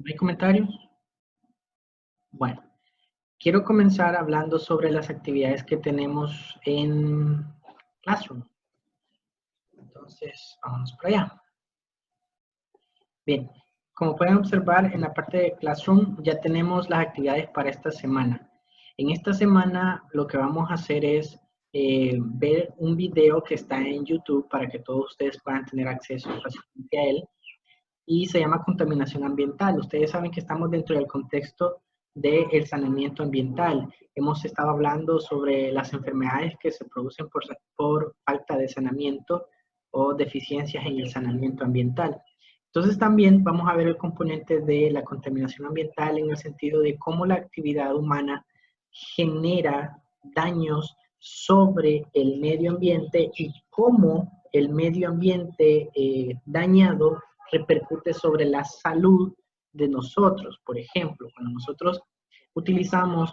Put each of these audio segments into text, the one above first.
¿Hay comentarios? Bueno, quiero comenzar hablando sobre las actividades que tenemos en Classroom. Entonces, vamos para allá. Bien, como pueden observar en la parte de Classroom ya tenemos las actividades para esta semana. En esta semana lo que vamos a hacer es ver un video que está en YouTube para que todos ustedes puedan tener acceso fácilmente a él. Y se llama contaminación ambiental. Ustedes saben que estamos dentro del contexto del saneamiento ambiental. Hemos estado hablando sobre las enfermedades que se producen por falta de saneamiento o deficiencias en el saneamiento ambiental. Entonces también vamos a ver el componente de la contaminación ambiental en el sentido de cómo la actividad humana genera daños sobre el medio ambiente y cómo el medio ambiente dañado repercute sobre la salud de nosotros. Por ejemplo, cuando nosotros utilizamos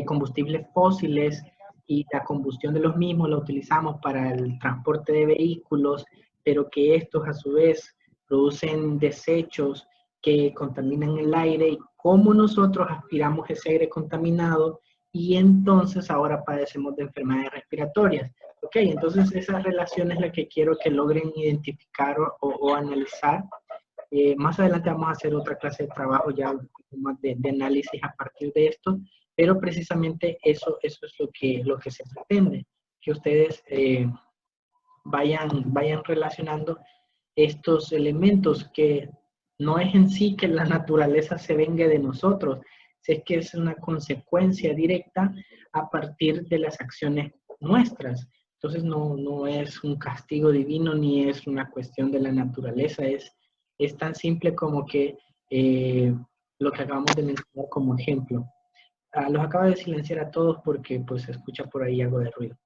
combustibles fósiles y la combustión de los mismos la utilizamos para el transporte de vehículos, pero que estos a su vez producen desechos que contaminan el aire y cómo nosotros aspiramos ese aire contaminado y entonces ahora padecemos de enfermedades respiratorias. Ok, entonces esa relación es la que quiero que logren identificar o analizar. Más adelante vamos a hacer otra clase de trabajo ya un poco más de análisis a partir de esto, pero precisamente eso es lo que se pretende, que ustedes vayan relacionando estos elementos que no es en sí que la naturaleza se vengue de nosotros, es que es una consecuencia directa a partir de las acciones nuestras. Entonces no es un castigo divino ni es una cuestión de la naturaleza, es tan simple como que lo que acabamos de mencionar como ejemplo. Los acabo de silenciar a todos porque pues se escucha por ahí algo de ruido.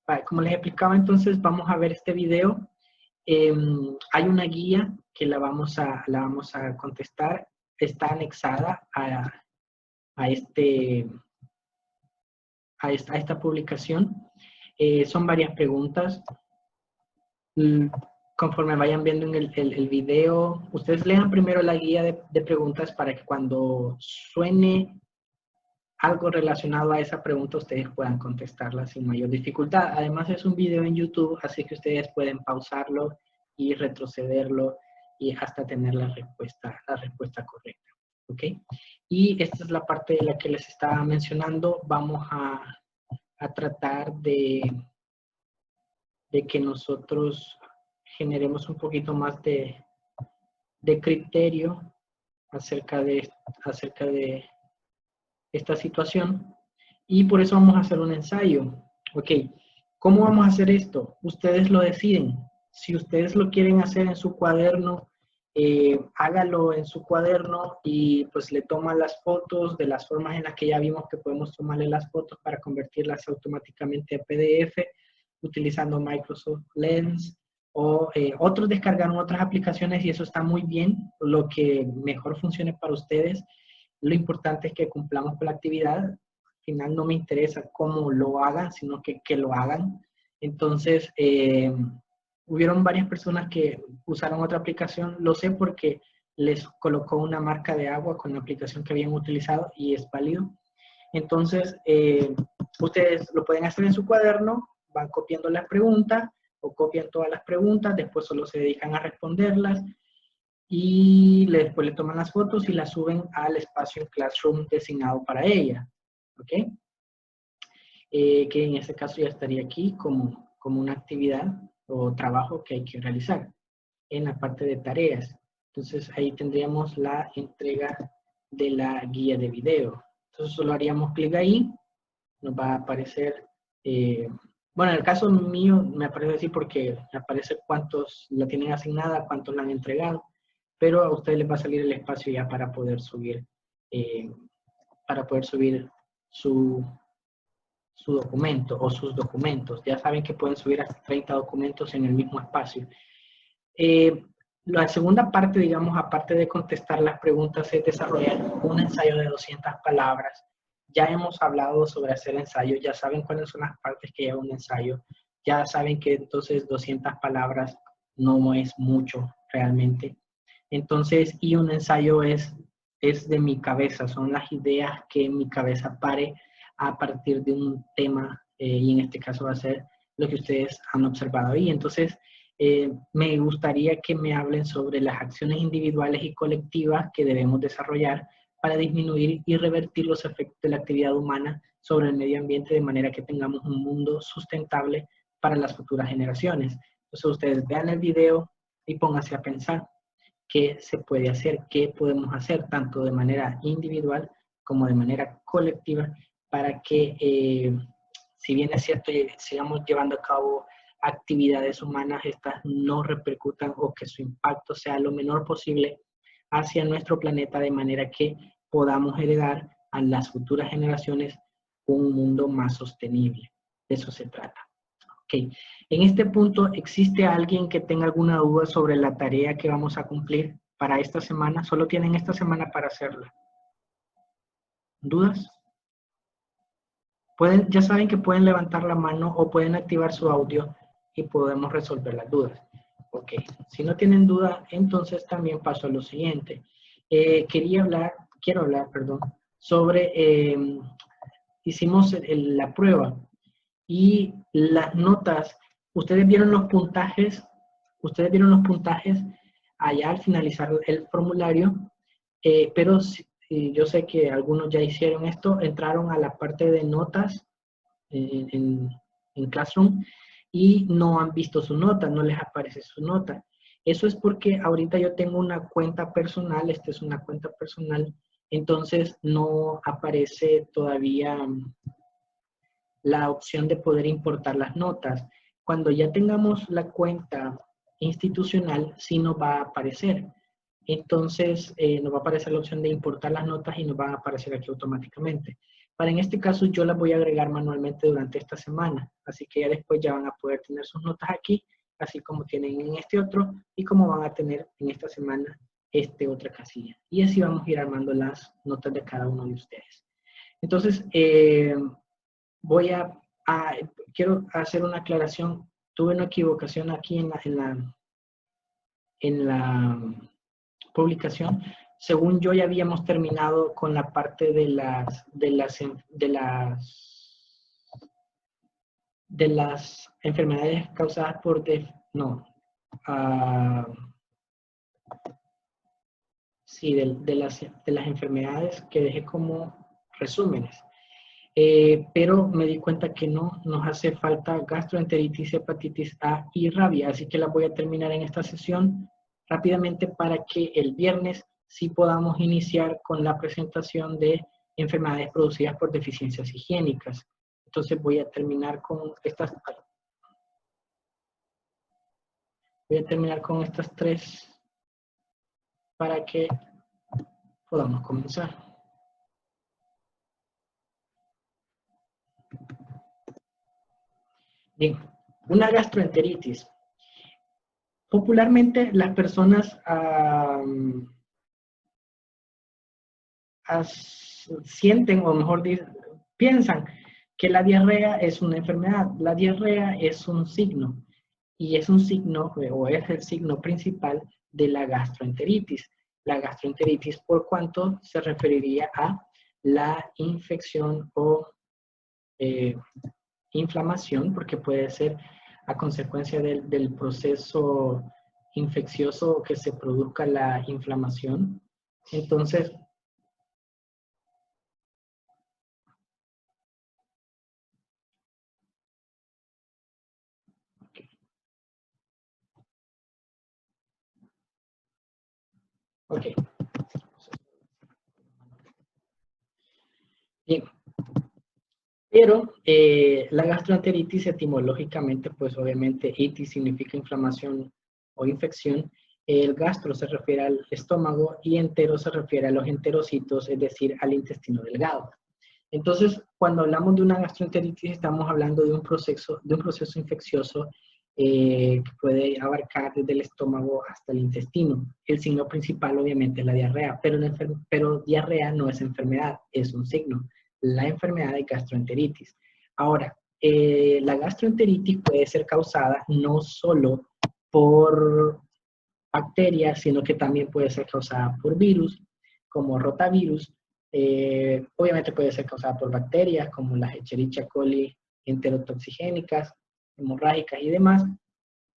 Vale, como les explicaba, entonces vamos a ver este video. Hay una guía que la vamos a contestar. Está anexada a esta publicación. Son varias preguntas. Conforme vayan viendo en el video, ustedes lean primero la guía de preguntas para que cuando suene algo relacionado a esa pregunta ustedes puedan contestarla sin mayor dificultad. Además es un video en YouTube, así que ustedes pueden pausarlo y retrocederlo y hasta tener la respuesta correcta. ¿Ok? Y esta es la parte de la que les estaba mencionando. Vamos a tratar de que nosotros generemos un poquito más de criterio acerca de esta situación y por eso vamos a hacer un ensayo. Ok, ¿cómo vamos a hacer esto? Ustedes lo deciden. Si ustedes lo quieren hacer en su cuaderno, hágalo en su cuaderno y pues le toman las fotos de las formas en las que ya vimos que podemos tomarle las fotos para convertirlas automáticamente a PDF utilizando Microsoft Lens o otros descargaron otras aplicaciones y eso está muy bien, lo que mejor funcione para ustedes. Lo importante es que cumplamos con la actividad. Al final no me interesa cómo lo hagan, sino que lo hagan. Entonces, hubieron varias personas que usaron otra aplicación. Lo sé porque les colocó una marca de agua con la aplicación que habían utilizado y es válido. Entonces, ustedes lo pueden hacer en su cuaderno, van copiando las preguntas o copian todas las preguntas, después solo se dedican a responderlas y después le toman las fotos y las suben al espacio en Classroom designado para ella. ¿Ok? Que en este caso ya estaría aquí como una actividad o trabajo que hay que realizar en la parte de tareas. Entonces ahí tendríamos la entrega de la guía de video. Entonces solo haríamos clic ahí, nos va a aparecer, bueno, en el caso mío me aparece así porque me aparece cuántos la tienen asignada, cuántos la han entregado, pero a ustedes les va a salir el espacio ya para poder subir su documento o sus documentos. Ya saben que pueden subir hasta 30 documentos en el mismo espacio. La segunda parte, digamos, aparte de contestar las preguntas, es desarrollar un ensayo de 200 palabras. Ya hemos hablado sobre hacer ensayos, ya saben cuáles son las partes que lleva un ensayo, ya saben que entonces 200 palabras no es mucho realmente. Entonces, y un ensayo es es de mi cabeza, son las ideas que en mi cabeza pare a partir de un tema, y en este caso va a ser lo que ustedes han observado ahí. Entonces, me gustaría que me hablen sobre las acciones individuales y colectivas que debemos desarrollar para disminuir y revertir los efectos de la actividad humana sobre el medio ambiente de manera que tengamos un mundo sustentable para las futuras generaciones. Entonces, ustedes vean el video y pónganse a pensar qué se puede hacer, qué podemos hacer, tanto de manera individual como de manera colectiva, para que, si bien es cierto, sigamos llevando a cabo actividades humanas, estas no repercutan o que su impacto sea lo menor posible hacia nuestro planeta, de manera que podamos heredar a las futuras generaciones un mundo más sostenible. De eso se trata. Ok. En este punto, ¿existe alguien que tenga alguna duda sobre la tarea que vamos a cumplir para esta semana? Solo tienen esta semana para hacerla. ¿Dudas? Ya saben que pueden levantar la mano o pueden activar su audio y podemos resolver las dudas. Ok, si no tienen duda, entonces también paso a lo siguiente. Quiero hablar, sobre, hicimos la prueba y las notas. Ustedes vieron los puntajes allá al finalizar el formulario, pero yo sé que algunos ya hicieron esto, entraron a la parte de notas en Classroom y no han visto su nota, no les aparece su nota. Eso es porque ahorita yo tengo una cuenta personal, esta es una cuenta personal, entonces no aparece todavía la opción de poder importar las notas. Cuando ya tengamos la cuenta institucional, sí nos va a aparecer. Entonces, nos va a aparecer la opción de importar las notas y nos van a aparecer aquí automáticamente. Para en este caso, yo las voy a agregar manualmente durante esta semana. Así que ya después ya van a poder tener sus notas aquí, así como tienen en este otro, y como van a tener en esta semana otra casilla. Y así vamos a ir armando las notas de cada uno de ustedes. Entonces, quiero hacer una aclaración. Tuve una equivocación aquí en la publicación. Según yo ya habíamos terminado con la parte de las enfermedades causadas por sí, de las enfermedades que dejé como resúmenes. Pero me di cuenta que no, nos hace falta gastroenteritis, hepatitis A y rabia, así que la voy a terminar en esta sesión rápidamente para que el viernes sí podamos iniciar con la presentación de enfermedades producidas por deficiencias higiénicas. Entonces voy a terminar con estas tres para que podamos comenzar. Bien, una gastroenteritis. Popularmente las personas sienten, o mejor dicho, piensan que la diarrea es una enfermedad. La diarrea es un signo, y es un signo, o es el signo principal de la gastroenteritis. La gastroenteritis, por cuanto se referiría a la infección o inflamación, porque puede ser a consecuencia del proceso infeccioso que se produzca la inflamación. Entonces, ok. Bien. Pero la gastroenteritis etimológicamente, pues obviamente itis significa inflamación o infección. El gastro se refiere al estómago y entero se refiere a los enterocitos, es decir, al intestino delgado. Entonces, cuando hablamos de una gastroenteritis, estamos hablando de un proceso infeccioso que puede abarcar desde el estómago hasta el intestino. El signo principal, obviamente, es la diarrea, pero diarrea no es enfermedad, es un signo. La enfermedad de gastroenteritis. Ahora, la gastroenteritis puede ser causada no solo por bacterias, sino que también puede ser causada por virus, como rotavirus, obviamente puede ser causada por bacterias como las Escherichia coli enterotoxigénicas, hemorrágicas y demás,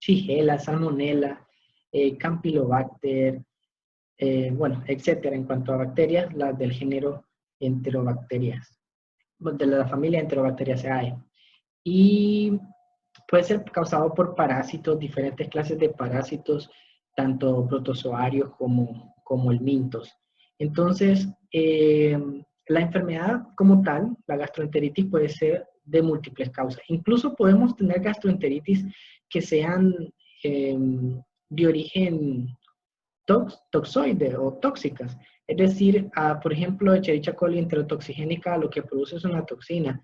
Shigella, Salmonella, Campylobacter, bueno, etcétera, en cuanto a bacterias, las del género Enterobacterias, de la familia Enterobacteriaceae. Y puede ser causado por parásitos, diferentes clases de parásitos, tanto protozoarios como helmintos. Entonces, la enfermedad como tal, la gastroenteritis, puede ser de múltiples causas. Incluso podemos tener gastroenteritis que sean de origen toxoide o tóxicas. Es decir, por ejemplo, Escherichia coli enterotoxigénica lo que produce es una toxina.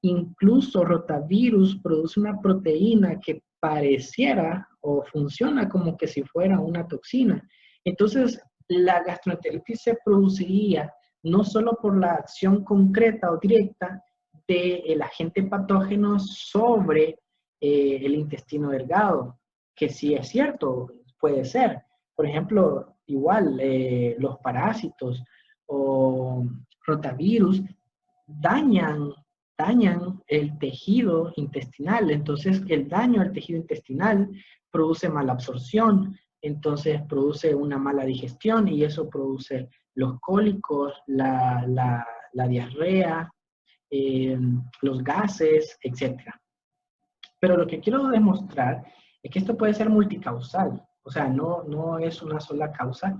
Incluso rotavirus produce una proteína que pareciera o funciona como que si fuera una toxina. Entonces, la gastroenteritis se produciría no solo por la acción concreta o directa del agente patógeno sobre el intestino delgado, que sí es cierto, puede ser. Por ejemplo, igual los parásitos o rotavirus dañan el tejido intestinal. Entonces, el daño al tejido intestinal produce mala absorción, entonces produce una mala digestión y eso produce los cólicos, la diarrea, los gases, etc. Pero lo que quiero demostrar es que esto puede ser multicausal, o sea, no es una sola causa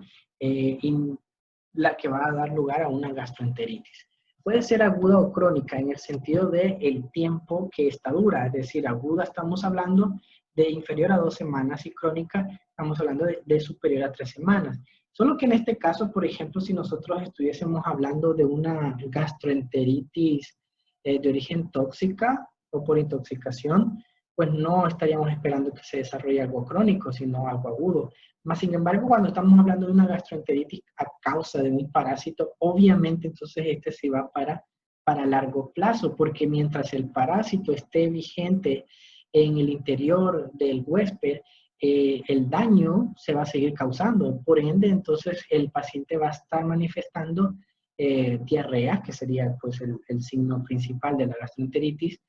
la que va a dar lugar a una gastroenteritis. Puede ser aguda o crónica en el sentido de el tiempo que esta dura, es decir, aguda estamos hablando de inferior a 2 semanas y crónica estamos hablando de superior a 3 semanas. Solo que en este caso, por ejemplo, si nosotros estuviésemos hablando de una gastroenteritis de origen tóxica o por intoxicación, pues no estaríamos esperando que se desarrolle algo crónico, sino algo agudo. Más sin embargo, cuando estamos hablando de una gastroenteritis a causa de un parásito, obviamente entonces este se va para largo plazo, porque mientras el parásito esté vigente en el interior del huésped, el daño se va a seguir causando. Por ende, entonces el paciente va a estar manifestando diarrea, que sería pues el signo principal de la gastroenteritis,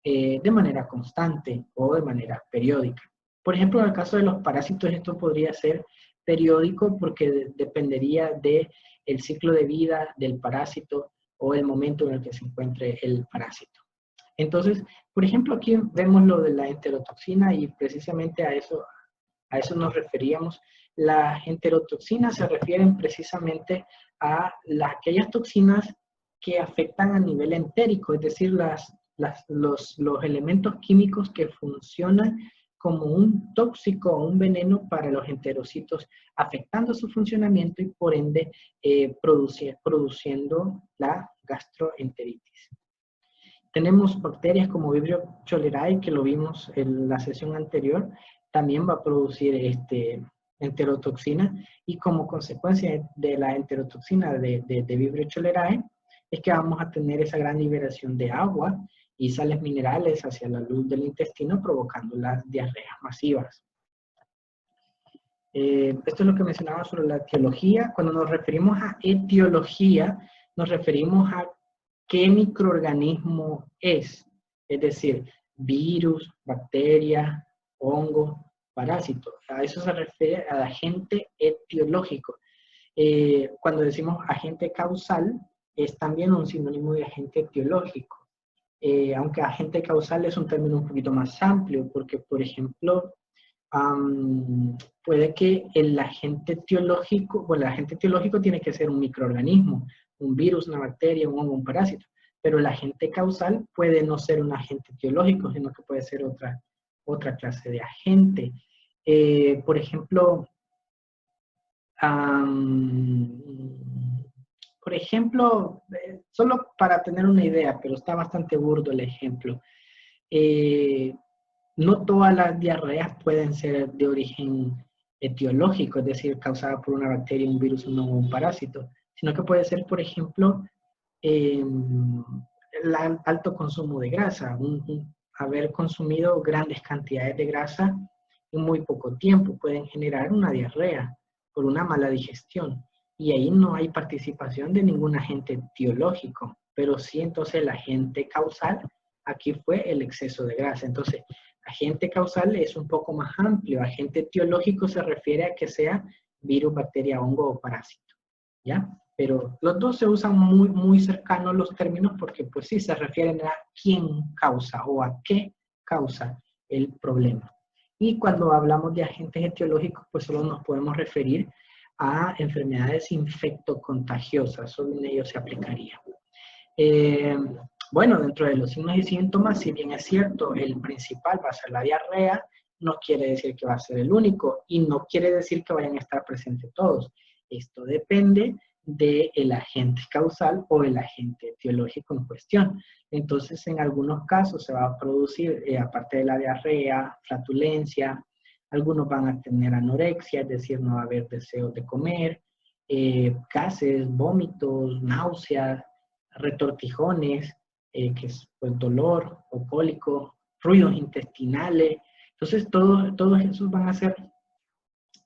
de manera constante o de manera periódica. Por ejemplo, en el caso de los parásitos, esto podría ser periódico porque dependería del ciclo de vida del parásito o el momento en el que se encuentre el parásito. Entonces, por ejemplo, aquí vemos lo de la enterotoxina y precisamente a eso nos referíamos. Las enterotoxinas se refieren precisamente a aquellas toxinas que afectan a nivel entérico, es decir, los elementos químicos que funcionan como un tóxico o un veneno para los enterocitos, afectando su funcionamiento y por ende produciendo la gastroenteritis. Tenemos bacterias como Vibrio cholerae, que lo vimos en la sesión anterior, también va a producir enterotoxina y como consecuencia de la enterotoxina de Vibrio cholerae es que vamos a tener esa gran liberación de agua y sales minerales hacia la luz del intestino provocando las diarreas masivas. Esto es lo que mencionaba sobre la etiología. Cuando nos referimos a etiología, nos referimos a qué microorganismo es decir, virus, bacteria, hongo, parásito. A eso se refiere al agente etiológico. Cuando decimos agente causal, es también un sinónimo de agente etiológico. Aunque agente causal es un término un poquito más amplio, porque, por ejemplo, puede que el agente etiológico, bueno, el agente etiológico tiene que ser un microorganismo, un virus, una bacteria, un hongo, un parásito, pero el agente causal puede no ser un agente etiológico, sino que puede ser otra clase de agente. Por ejemplo, solo para tener una idea, pero está bastante burdo el ejemplo, no todas las diarreas pueden ser de origen etiológico, es decir, causada por una bacteria, un virus o un parásito, sino que puede ser, por ejemplo, el alto consumo de grasa, haber consumido grandes cantidades de grasa en muy poco tiempo pueden generar una diarrea por una mala digestión. y ahí no hay participación de ningún agente etiológico, pero sí entonces el agente causal aquí fue el exceso de grasa. Entonces, agente causal es un poco más amplio, agente etiológico se refiere a que sea virus, bacteria, hongo o parásito, ¿ya? Pero los dos se usan muy cercanos los términos porque pues sí se refieren a quién causa o a qué causa el problema. Y cuando hablamos de agentes etiológicos, pues solo nos podemos referir a enfermedades infectocontagiosas, solo en ello se aplicaría. Bueno, dentro de los signos y síntomas, si bien es cierto, el principal va a ser la diarrea, no quiere decir que va a ser el único y no quiere decir que vayan a estar presentes todos. Esto depende del agente causal o el agente etiológico en cuestión. Entonces, en algunos casos se va a producir, aparte de la diarrea, flatulencia, algunos van a tener anorexia, es decir, no va a haber deseo de comer, gases, vómitos, náuseas, retortijones, que es pues, dolor o cólico, ruidos intestinales. Entonces, todos esos van a ser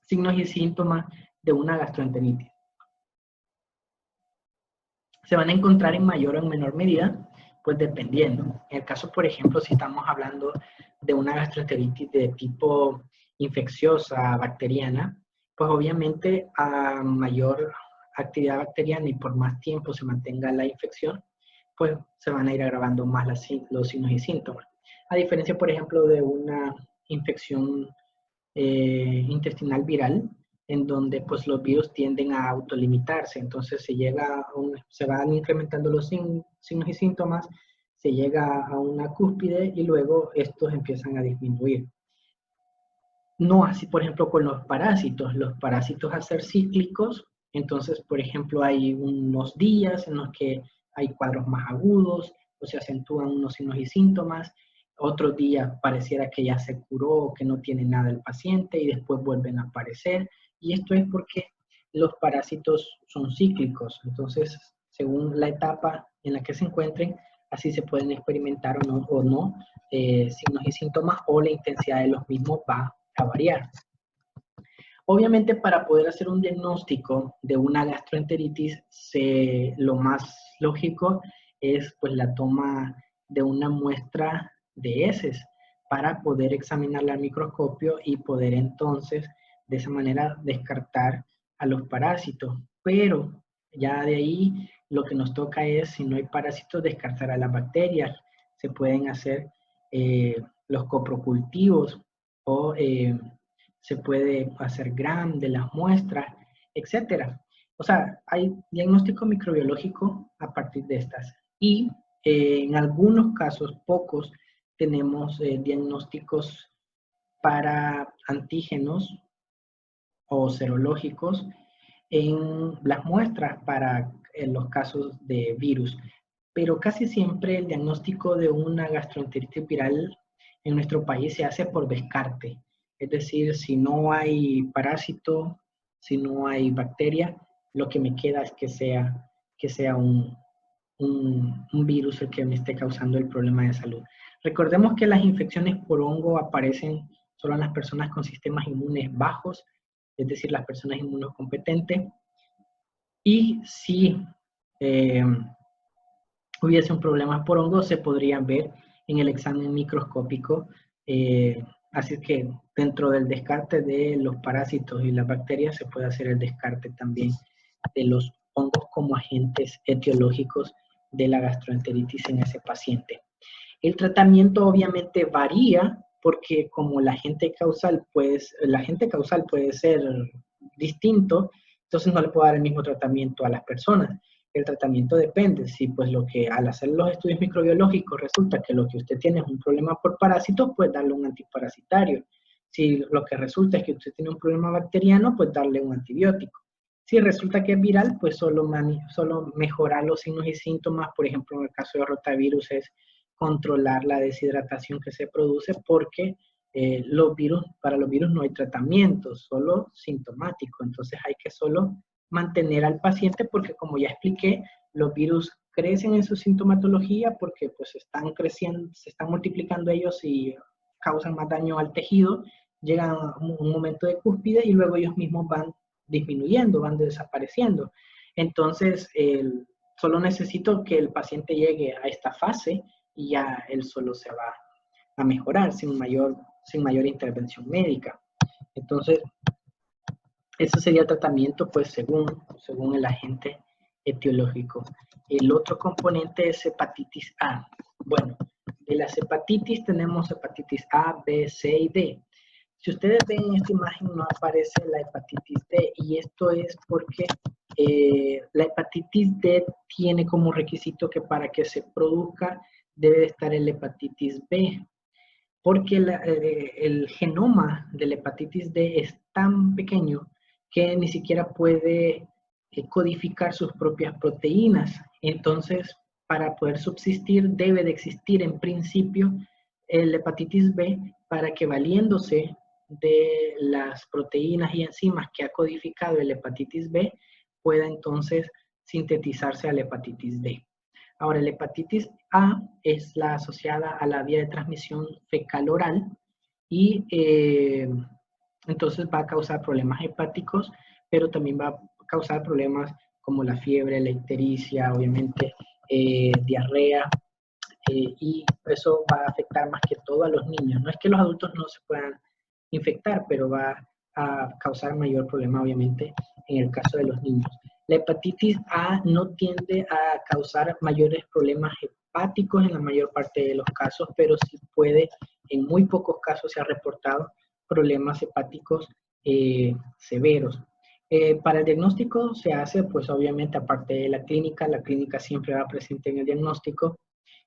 signos y síntomas de una gastroenteritis. Se van a encontrar en mayor o en menor medida, pues dependiendo. En el caso, por ejemplo, si estamos hablando de una gastroenteritis de tipo infecciosa, bacteriana, pues obviamente a mayor actividad bacteriana y por más tiempo se mantenga la infección, pues se van a ir agravando más los signos y síntomas. A diferencia, por ejemplo, de una infección intestinal viral, en donde pues los virus tienden a autolimitarse, entonces se van incrementando los signos y síntomas, se llega a una cúspide y luego estos empiezan a disminuir. No así, por ejemplo, con los parásitos al ser cíclicos, entonces, por ejemplo, hay unos días en los que hay cuadros más agudos, o se acentúan unos signos y síntomas, otros días pareciera que ya se curó, que no tiene nada el paciente y después vuelven a aparecer. Y esto es porque los parásitos son cíclicos, entonces, según la etapa en la que se encuentren, así se pueden experimentar o no signos y síntomas o la intensidad de los mismos va a variar. Obviamente, para poder hacer un diagnóstico de una gastroenteritis, lo más lógico es pues la toma de una muestra de heces para poder examinarla al microscopio y poder entonces de esa manera descartar a los parásitos. Pero ya de ahí lo que nos toca es, si no hay parásitos, descartar a las bacterias. Se pueden hacer los coprocultivos o se puede hacer gram de las muestras, etcétera. O sea, hay diagnóstico microbiológico a partir de estas. Y en algunos casos, pocos, tenemos diagnósticos para antígenos o serológicos en las muestras para los casos de virus. Pero casi siempre el diagnóstico de una gastroenteritis viral en nuestro país se hace por descarte. Es decir, si no hay parásito, si no hay bacteria, lo que me queda es que sea un virus el que me esté causando el problema de salud. Recordemos que las infecciones por hongo aparecen solo en las personas con sistemas inmunes bajos, es decir, las personas inmunocompetentes. Y si hubiese un problema por hongo, se podrían ver en el examen microscópico. Así que dentro del descarte de los parásitos y las bacterias se puede hacer el descarte también de los hongos como agentes etiológicos de la gastroenteritis en ese paciente. El tratamiento obviamente varía porque como el agente causal puede ser distinto, entonces no le puedo dar el mismo tratamiento a las personas. El tratamiento depende, si pues al hacer los estudios microbiológicos resulta que lo que usted tiene es un problema por parásitos, pues darle un antiparasitario. Si lo que resulta es que usted tiene un problema bacteriano, pues darle un antibiótico. Si resulta que es viral, pues solo mejorar los signos y síntomas, por ejemplo, en el caso de rotavirus es controlar la deshidratación que se produce porque para los virus no hay tratamiento, solo sintomático. Entonces hay que solo mantener al paciente porque, como ya expliqué, los virus crecen en su sintomatología porque pues están creciendo, se están multiplicando ellos y causan más daño al tejido, llegan a un momento de cúspide y luego ellos mismos van disminuyendo, van desapareciendo. Entonces, solo necesito que el paciente llegue a esta fase y ya él solo se va a mejorar sin mayor intervención médica. Entonces, ese sería el tratamiento, pues, según el agente etiológico. El otro componente es hepatitis A. Bueno, de las hepatitis tenemos hepatitis A, B, C y D. Si ustedes ven en esta imagen no aparece la hepatitis D y esto es porque la hepatitis D tiene como requisito que para que se produzca debe de estar el hepatitis B, porque el genoma de la hepatitis D es tan pequeño que ni siquiera puede codificar sus propias proteínas. Entonces, para poder subsistir, debe de existir en principio el hepatitis B para que valiéndose de las proteínas y enzimas que ha codificado el hepatitis B, pueda entonces sintetizarse a la hepatitis D. Ahora, la hepatitis A es la asociada a la vía de transmisión fecal-oral y entonces va a causar problemas hepáticos, pero también va a causar problemas como la fiebre, la ictericia, obviamente diarrea, y eso va a afectar más que todo a los niños. No es que los adultos no se puedan infectar, pero va a causar mayor problema, obviamente, en el caso de los niños. La hepatitis A no tiende a causar mayores problemas hepáticos en la mayor parte de los casos, pero sí puede, en muy pocos casos se ha reportado problemas hepáticos severos. Para el diagnóstico se hace, pues obviamente, aparte de la clínica siempre va presente en el diagnóstico.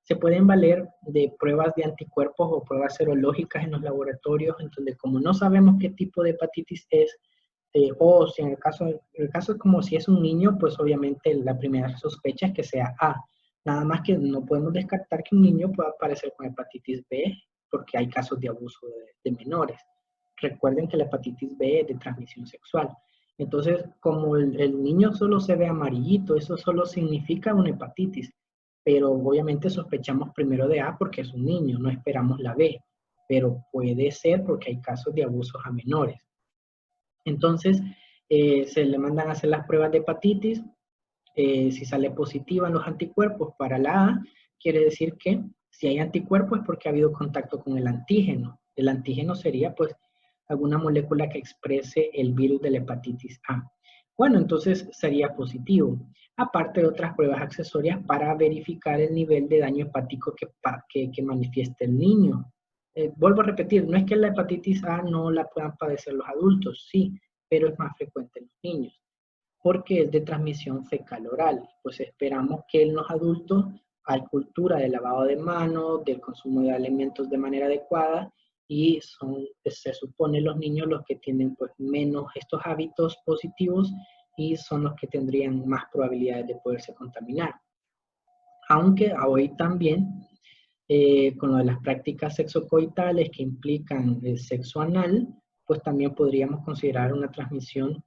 Se pueden valer de pruebas de anticuerpos o pruebas serológicas en los laboratorios, en donde como no sabemos qué tipo de hepatitis es, o si en el caso es como si es un niño, pues obviamente la primera sospecha es que sea A. Nada más que no podemos descartar que un niño pueda aparecer con hepatitis B, porque hay casos de abuso de menores. Recuerden que la hepatitis B es de transmisión sexual. Entonces, como el niño solo se ve amarillito, eso solo significa una hepatitis. Pero obviamente sospechamos primero de A porque es un niño, no esperamos la B. Pero puede ser porque hay casos de abusos a menores. Entonces, se le mandan a hacer las pruebas de hepatitis. Si sale positiva en los anticuerpos para la A, quiere decir que si hay anticuerpos es porque ha habido contacto con el antígeno. El antígeno sería pues alguna molécula que exprese el virus de la hepatitis A. Bueno, entonces sería positivo. Aparte de otras pruebas accesorias para verificar el nivel de daño hepático que manifieste el niño. Vuelvo a repetir, no es que la hepatitis A no la puedan padecer los adultos, sí, pero es más frecuente en los niños porque es de transmisión fecal-oral. Pues esperamos que en los adultos hay cultura de lavado de manos, del consumo de alimentos de manera adecuada y se supone los niños los que tienen pues menos estos hábitos positivos y son los que tendrían más probabilidades de poderse contaminar. Aunque hoy también con lo de las prácticas sexocoitales que implican el sexo anal, pues también podríamos considerar una transmisión,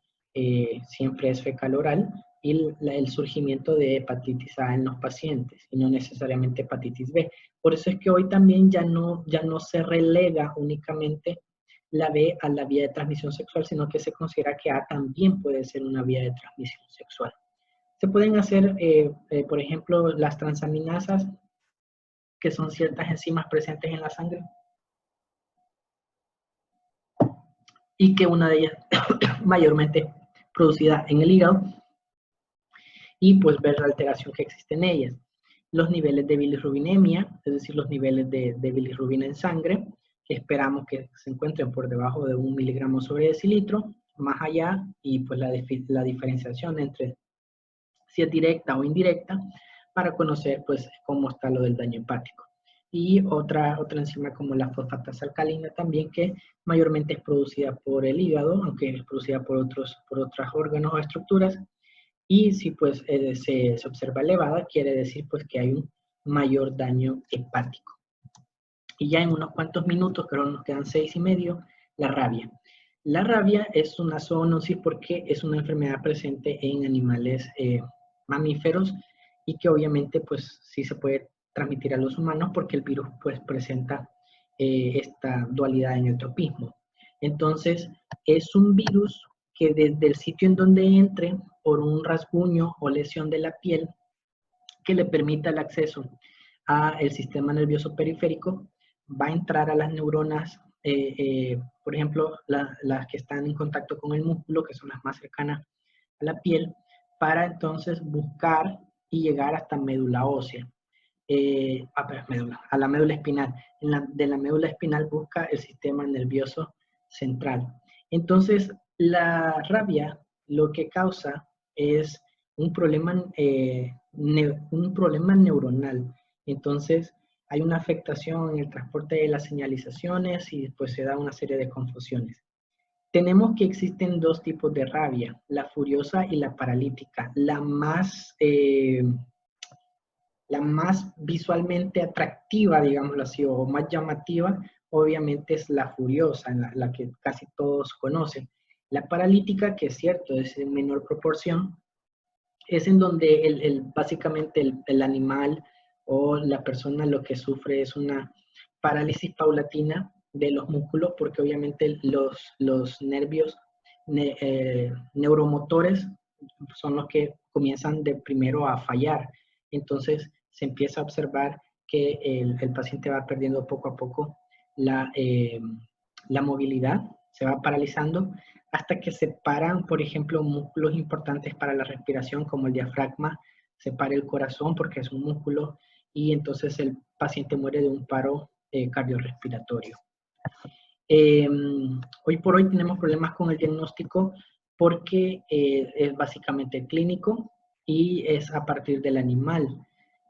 siempre es fecal-oral, y el surgimiento de hepatitis A en los pacientes, y no necesariamente hepatitis B. Por eso es que hoy también ya no se relega únicamente la B a la vía de transmisión sexual, sino que se considera que A también puede ser una vía de transmisión sexual. Se pueden hacer, por ejemplo, las transaminasas, que son ciertas enzimas presentes en la sangre, y que una de ellas mayormente producida en el hígado, y pues ver la alteración que existe en ellas. Los niveles de bilirrubinemia, es decir, los niveles de bilirrubina en sangre, que esperamos que se encuentren por debajo de 1 miligramo sobre decilitro, más allá, y pues la diferenciación entre si es directa o indirecta, para conocer pues cómo está lo del daño hepático. Y otra enzima como la fosfatasa alcalina también, que mayormente es producida por el hígado, aunque es producida por otros órganos o estructuras, y si pues se observa elevada, quiere decir pues que hay un mayor daño hepático. Y ya en unos cuantos minutos, creo nos quedan 6 y medio, la rabia. La rabia es una zoonosis porque es una enfermedad presente en animales mamíferos y que obviamente pues sí se puede transmitir a los humanos porque el virus pues presenta esta dualidad en el tropismo. Entonces es un virus que desde el sitio en donde entre, por un rasguño o lesión de la piel, que le permita el acceso al sistema nervioso periférico, va a entrar a las neuronas, por ejemplo, las que están en contacto con el músculo, que son las más cercanas a la piel, para entonces buscar y llegar hasta médula ósea. A la médula espinal. De la médula espinal busca el sistema nervioso central. Entonces, la rabia lo que causa es un problema neuronal. Entonces, hay una afectación en el transporte de las señalizaciones y después se da una serie de confusiones. Tenemos que existen dos tipos de rabia, la furiosa y la paralítica. La más visualmente atractiva, digámoslo así, o más llamativa, obviamente es la furiosa, la que casi todos conocen. La paralítica, que es cierto, es en menor proporción, es en donde básicamente el animal o la persona lo que sufre es una parálisis paulatina de los músculos, porque obviamente los nervios neuromotores son los que comienzan de primero a fallar. Entonces se empieza a observar que el paciente va perdiendo poco a poco la movilidad, se va paralizando, hasta que se paran, por ejemplo, músculos importantes para la respiración, como el diafragma, se para el corazón porque es un músculo, y entonces el paciente muere de un paro cardiorrespiratorio. Hoy por hoy tenemos problemas con el diagnóstico porque es básicamente clínico y es a partir del animal.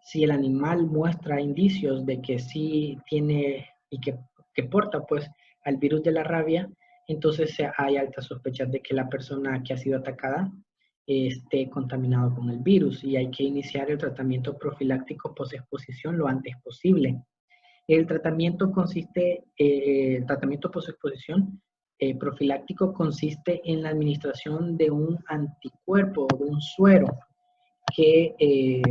Si el animal muestra indicios de que sí tiene y que porta pues al virus de la rabia, entonces hay altas sospechas de que la persona que ha sido atacada esté contaminado con el virus y hay que iniciar el tratamiento profiláctico post-exposición lo antes posible. El tratamiento post-exposición profiláctico consiste en la administración de un anticuerpo, de un suero, que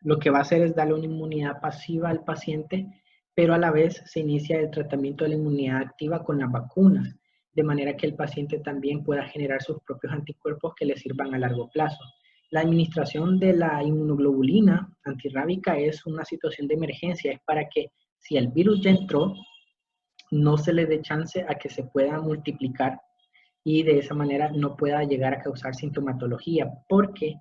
lo que va a hacer es darle una inmunidad pasiva al paciente, pero a la vez se inicia el tratamiento de la inmunidad activa con las vacunas, de manera que el paciente también pueda generar sus propios anticuerpos que le sirvan a largo plazo. La administración de la inmunoglobulina antirrábica es una situación de emergencia, es para que si el virus ya entró, no se le dé chance a que se pueda multiplicar y de esa manera no pueda llegar a causar sintomatología, porque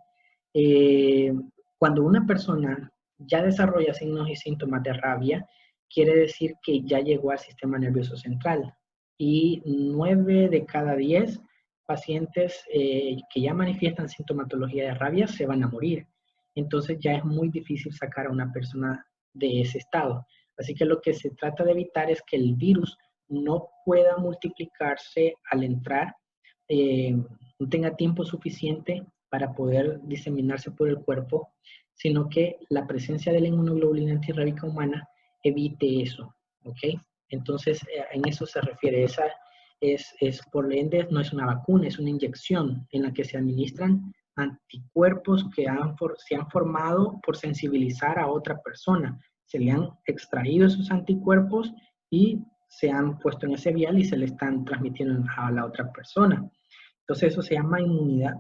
cuando una persona ya desarrolla signos y síntomas de rabia, quiere decir que ya llegó al sistema nervioso central. Y 9 de cada 10 pacientes que ya manifiestan sintomatología de rabia se van a morir. Entonces ya es muy difícil sacar a una persona de ese estado. Así que lo que se trata de evitar es que el virus no pueda multiplicarse al entrar, no tenga tiempo suficiente para poder diseminarse por el cuerpo, sino que la presencia de la inmunoglobulina antirrábica humana evite eso, ¿ok? Entonces, en eso se refiere. Esa por ende, no es una vacuna, es una inyección en la que se administran anticuerpos que se han formado por sensibilizar a otra persona. Se le han extraído esos anticuerpos y se han puesto en ese vial y se le están transmitiendo a la otra persona. Entonces, eso se llama inmunidad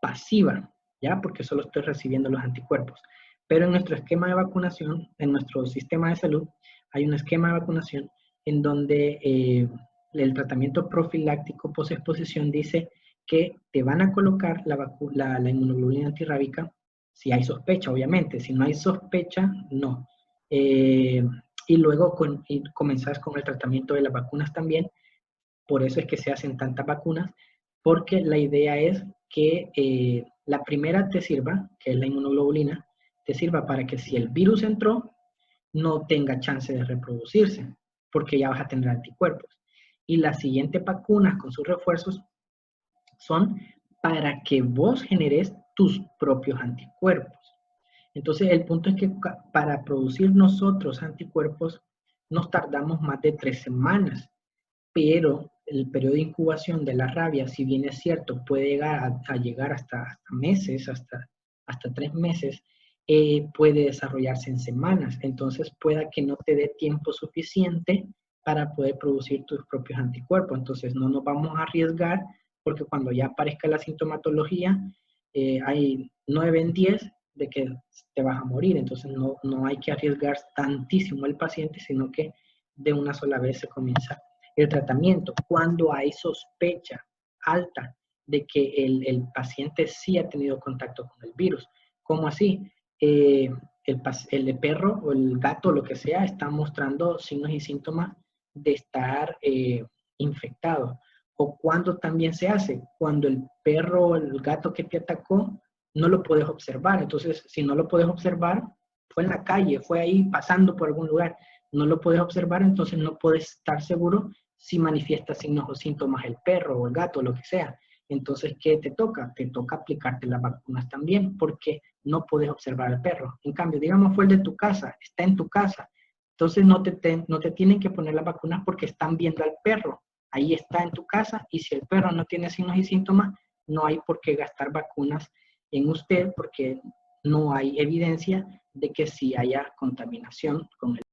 pasiva, ¿ya? Porque solo estoy recibiendo los anticuerpos. Pero en nuestro esquema de vacunación, en nuestro sistema de salud, hay un esquema de vacunación en donde el tratamiento profiláctico post-exposición dice que te van a colocar la inmunoglobulina antirrábica si hay sospecha, obviamente. Si no hay sospecha, no. Y luego comenzás con el tratamiento de las vacunas también. Por eso es que se hacen tantas vacunas, porque la idea es que la primera te sirva, que es la inmunoglobulina, te sirva para que si el virus entró, no tenga chance de reproducirse, porque ya vas a tener anticuerpos. Y las siguientes vacunas con sus refuerzos son para que vos generes tus propios anticuerpos. Entonces, el punto es que para producir nosotros anticuerpos nos tardamos más de 3 semanas, pero el periodo de incubación de la rabia, si bien es cierto, puede llegar hasta meses, hasta 3 meses, puede desarrollarse en semanas. Entonces, pueda que no te dé tiempo suficiente para poder producir tus propios anticuerpos. Entonces, no nos vamos a arriesgar porque cuando ya aparezca la sintomatología, hay 9 en 10 de que te vas a morir. Entonces no hay que arriesgar tantísimo al paciente, sino que de una sola vez se comienza el tratamiento. Cuando hay sospecha alta de que el paciente sí ha tenido contacto con el virus. ¿Cómo así? El perro o el gato, lo que sea, está mostrando signos y síntomas de estar infectado. O cuando también se hace, cuando el perro o el gato que te atacó no lo puedes observar. Entonces, si no lo puedes observar, fue en la calle, fue ahí pasando por algún lugar, no lo puedes observar, entonces no puedes estar seguro si manifiesta signos o síntomas el perro o el gato, lo que sea. Entonces, ¿qué te toca? Te toca aplicarte las vacunas también, porque no puedes observar al perro. En cambio, digamos, fue el de tu casa, está en tu casa. Entonces, no te tienen que poner las vacunas porque están viendo al perro. Ahí está en tu casa, y si el perro no tiene signos y síntomas, no hay por qué gastar vacunas en usted, porque no hay evidencia de que sí haya contaminación con el